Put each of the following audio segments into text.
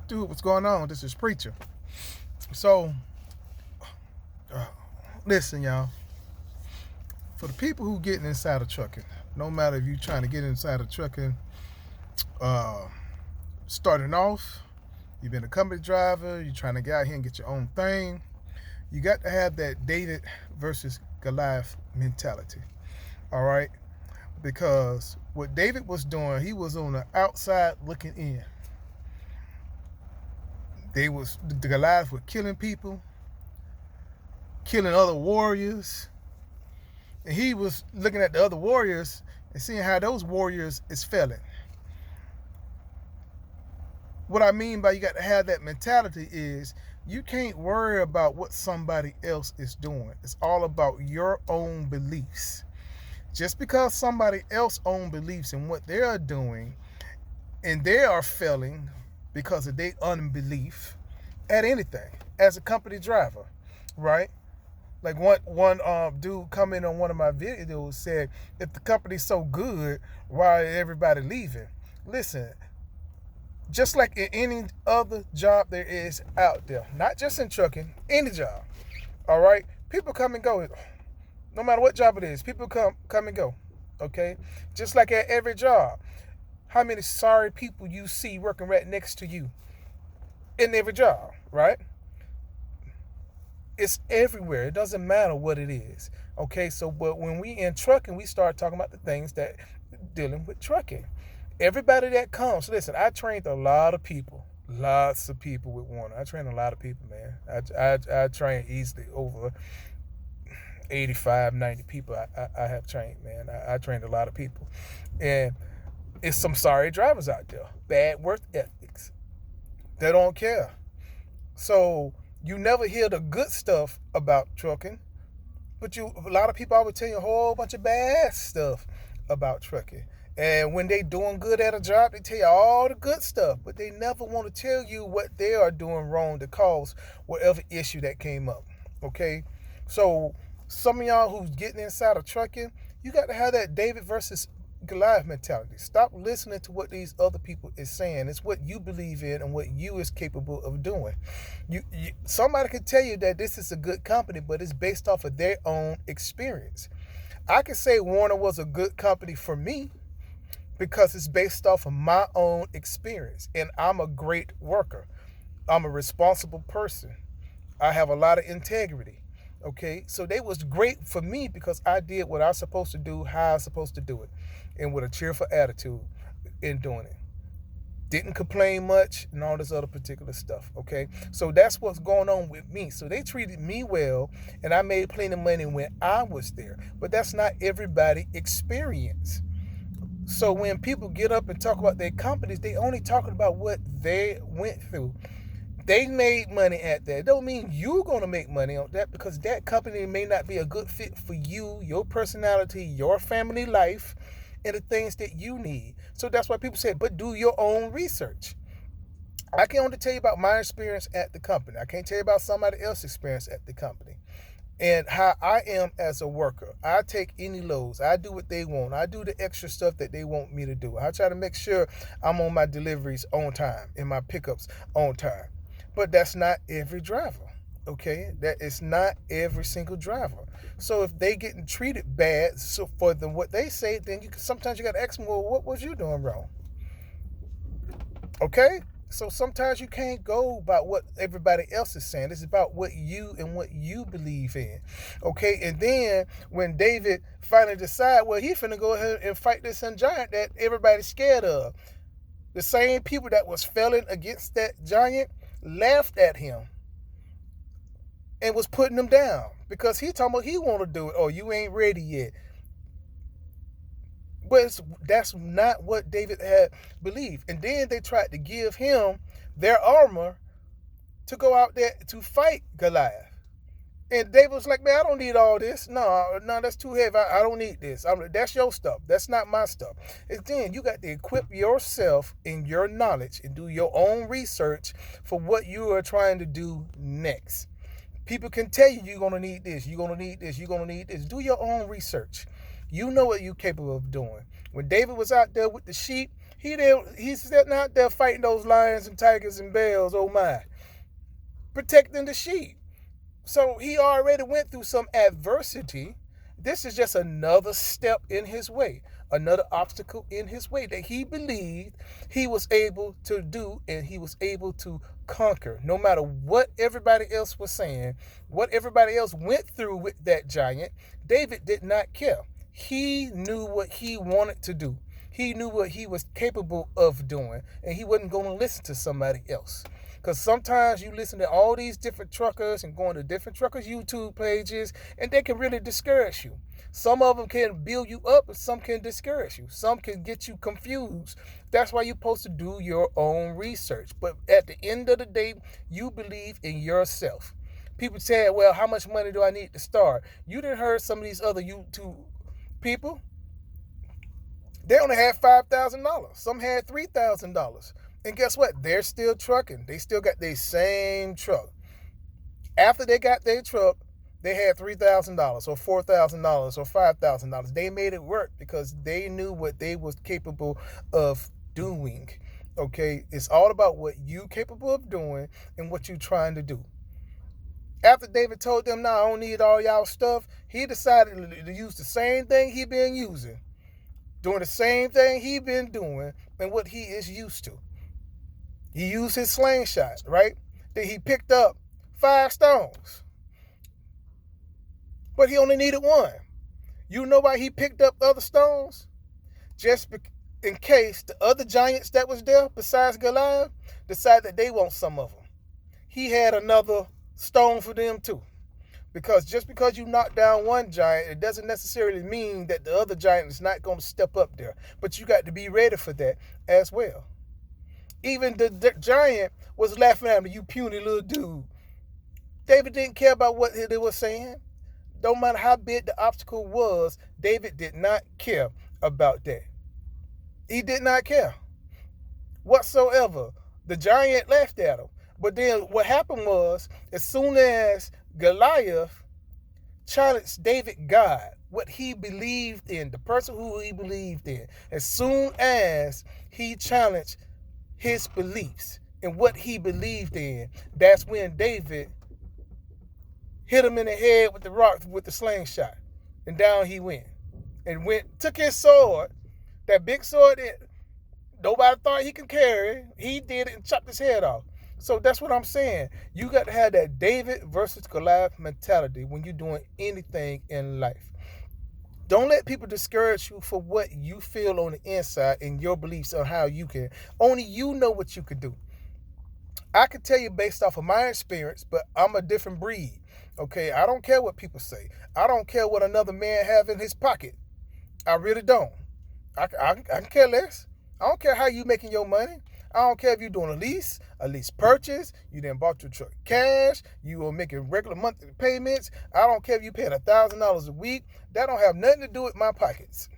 Dude, what's going on? This is Preacher. So, uh, listen, y'all. For the people who getting inside of trucking, no matter if you trying to get inside of trucking, uh, starting off, you've been a company driver, you're trying to get out here and get your own thing, you got to have that David versus Goliath mentality. All right? Because what David was doing, he was on the outside looking in. The Goliath were killing people, killing other warriors, and he was looking at the other warriors and seeing how those warriors is failing. What I mean by you got to have that mentality is you can't worry about what somebody else is doing. It's all about your own beliefs. Just because somebody else own beliefs in what they are doing and they are failing because of their unbelief at anything as a company driver, right? Like one dude coming on one of my videos said, if the company's so good, why is everybody leaving? Listen, just like in any other job there is out there, not just in trucking, any job, all right? People come and go. No matter what job it is, people come and go, okay? Just like at every job. How many sorry people you see working right next to you in every job, right? It's everywhere. It doesn't matter what it is, okay? So, but when we in trucking, we start talking about the things that dealing with trucking. Everybody that comes, listen, I trained a lot of people, lots of people with Warner. I trained a lot of people, man. I trained easily over 85, 90 people I have trained, man. I trained a lot of people. And it's some sorry drivers out there. Bad work ethics. They don't care. So you never hear the good stuff about trucking, but a lot of people always tell you a whole bunch of bad stuff about trucking. And when they doing good at a job, they tell you all the good stuff, but they never want to tell you what they are doing wrong to cause whatever issue that came up. Okay? So some of y'all who's getting inside of trucking, you got to have that David versus Goliath mentality. Stop listening to what these other people is saying. It's what you believe in and what you is capable of doing. Somebody can tell you that this is a good company, but it's based off of their own experience. I can say Warner was a good company for me because it's based off of my own experience, and I'm a great worker. I'm a responsible person. I have a lot of integrity. Okay, so they was great for me because I did what I was supposed to do, how I was supposed to do it, and with a cheerful attitude in doing it. Didn't complain much and all this other particular stuff, okay? So that's what's going on with me. So they treated me well, and I made plenty of money when I was there. But that's not everybody's experience. So when people get up and talk about their companies, they only talking about what they went through. They made money at that. It don't mean you're going to make money on that because that company may not be a good fit for you, your personality, your family life, and the things that you need. So that's why people say, but do your own research. I can only tell you about my experience at the company. I can't tell you about somebody else's experience at the company. And how I am as a worker. I take any loads. I do what they want. I do the extra stuff that they want me to do. I try to make sure I'm on my deliveries on time and my pickups on time. But that's not every driver, okay? That is not every single driver. So if they getting treated bad so for them what they say, then sometimes you got to ask them, well, what was you doing wrong? Okay? So sometimes you can't go about what everybody else is saying. It's about what you and what you believe in. Okay? And then when David finally decide, well, he finna go ahead and fight this giant that everybody's scared of. The same people that was failing against that giant laughed at him and was putting him down because he talking about he want to do it. Oh, you ain't ready yet. But that's not what David had believed. And then they tried to give him their armor to go out there to fight Goliath. And David was like, man, I don't need all this. No, that's too heavy. I don't need this. That's your stuff. That's not my stuff. And then you got to equip yourself in your knowledge and do your own research for what you are trying to do next. People can tell you you're going to need this. You're going to need this. You're going to need this. Do your own research. You know what you're capable of doing. When David was out there with the sheep, He's sitting out there fighting those lions and tigers and bears, oh my, protecting the sheep. So he already went through some adversity. This is just another step in his way, another obstacle in his way that he believed he was able to do and he was able to conquer. No matter what everybody else was saying, what everybody else went through with that giant, David did not care. He knew what he wanted to do. He knew what he was capable of doing, and he wasn't going to listen to somebody else. Because sometimes you listen to all these different truckers and going to different truckers' YouTube pages, and they can really discourage you. Some of them can build you up, and some can discourage you. Some can get you confused. That's why you're supposed to do your own research. But at the end of the day, you believe in yourself. People say, well, how much money do I need to start? You done heard some of these other YouTube people. They only had $5,000. Some had $3,000. And guess what? They're still trucking. They still got their same truck. After they got their truck, they had $3,000 or $4,000 or $5,000. They made it work because they knew what they was capable of doing. Okay? It's all about what you capable of doing and what you trying to do. After David told them, I don't need all y'all stuff, he decided to use the same thing he been using. Doing the same thing he been doing and what he is used to. He used his slingshot, right? Then he picked up 5 stones. But he only needed 1. You know why he picked up other stones? Just in case the other giants that was there, besides Goliath, decided that they want some of them. He had another stone for them too. Because just because you knock down one giant, it doesn't necessarily mean that the other giant is not going to step up there. But you got to be ready for that as well. Even the giant was laughing at him, you puny little dude. David didn't care about what they were saying. No matter how big the obstacle was, David did not care about that. He did not care whatsoever. The giant laughed at him. But then what happened was, as soon as Goliath challenged David God, what he believed in, the person who he believed in, as soon as he challenged his beliefs and what he believed in, that's when David hit him in the head with the rock, with the slingshot, and down he went. And took his sword, that big sword that nobody thought he could carry, he did it and chopped his head off. So that's what I'm saying. You got to have that David versus Goliath mentality when you're doing anything in life. Don't let people discourage you for what you feel on the inside and your beliefs on how you can. Only you know what you can do. I can tell you based off of my experience, but I'm a different breed. Okay, I don't care what people say. I don't care what another man have in his pocket. I really don't. I can care less. I don't care how you making your money. I don't care if you're doing a lease purchase, you then bought your truck cash, you are making regular monthly payments. I don't care if you're paying $1,000 a week. That don't have nothing to do with my pockets.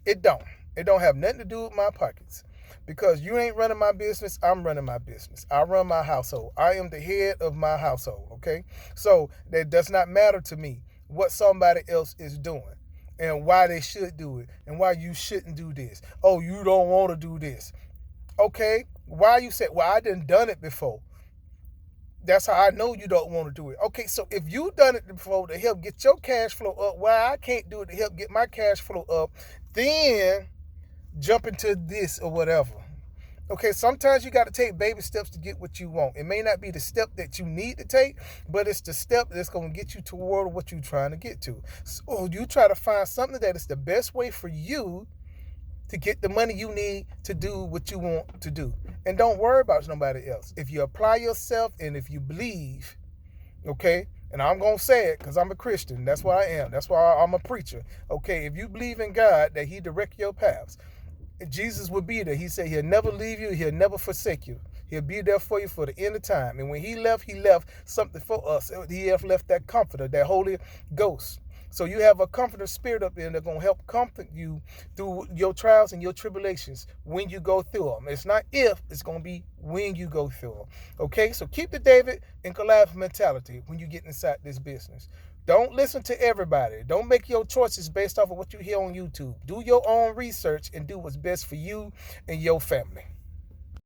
It don't. It don't have nothing to do with my pockets. Because you ain't running my business, I'm running my business. I run my household. I am the head of my household, okay? So that does not matter to me what somebody else is doing and why they should do it and why you shouldn't do this. Oh, you don't want to do this. Okay, why you said, well, I done it before. That's how I know you don't want to do it. Okay, so if you done it before to help get your cash flow up, why I can't do it to help get my cash flow up, then jump into this or whatever. Okay, sometimes you got to take baby steps to get what you want. It may not be the step that you need to take, but it's the step that's going to get you toward what you're trying to get to. So you try to find something that is the best way for you to get the money you need to do what you want to do. And don't worry about nobody else. If you apply yourself and if you believe, okay, and I'm going to say it because I'm a Christian. That's what I am. That's why I'm a preacher. Okay, if you believe in God, that he direct your paths. Jesus will be there. He said he'll never leave you. He'll never forsake you. He'll be there for you for the end of time. And when he left something for us. He have left that comforter, that Holy Ghost. So you have a comforter spirit up there that's going to help comfort you through your trials and your tribulations when you go through them. It's not if, it's going to be when you go through them. Okay, so keep the David and Goliath mentality when you get inside this business. Don't listen to everybody. Don't make your choices based off of what you hear on YouTube. Do your own research and do what's best for you and your family.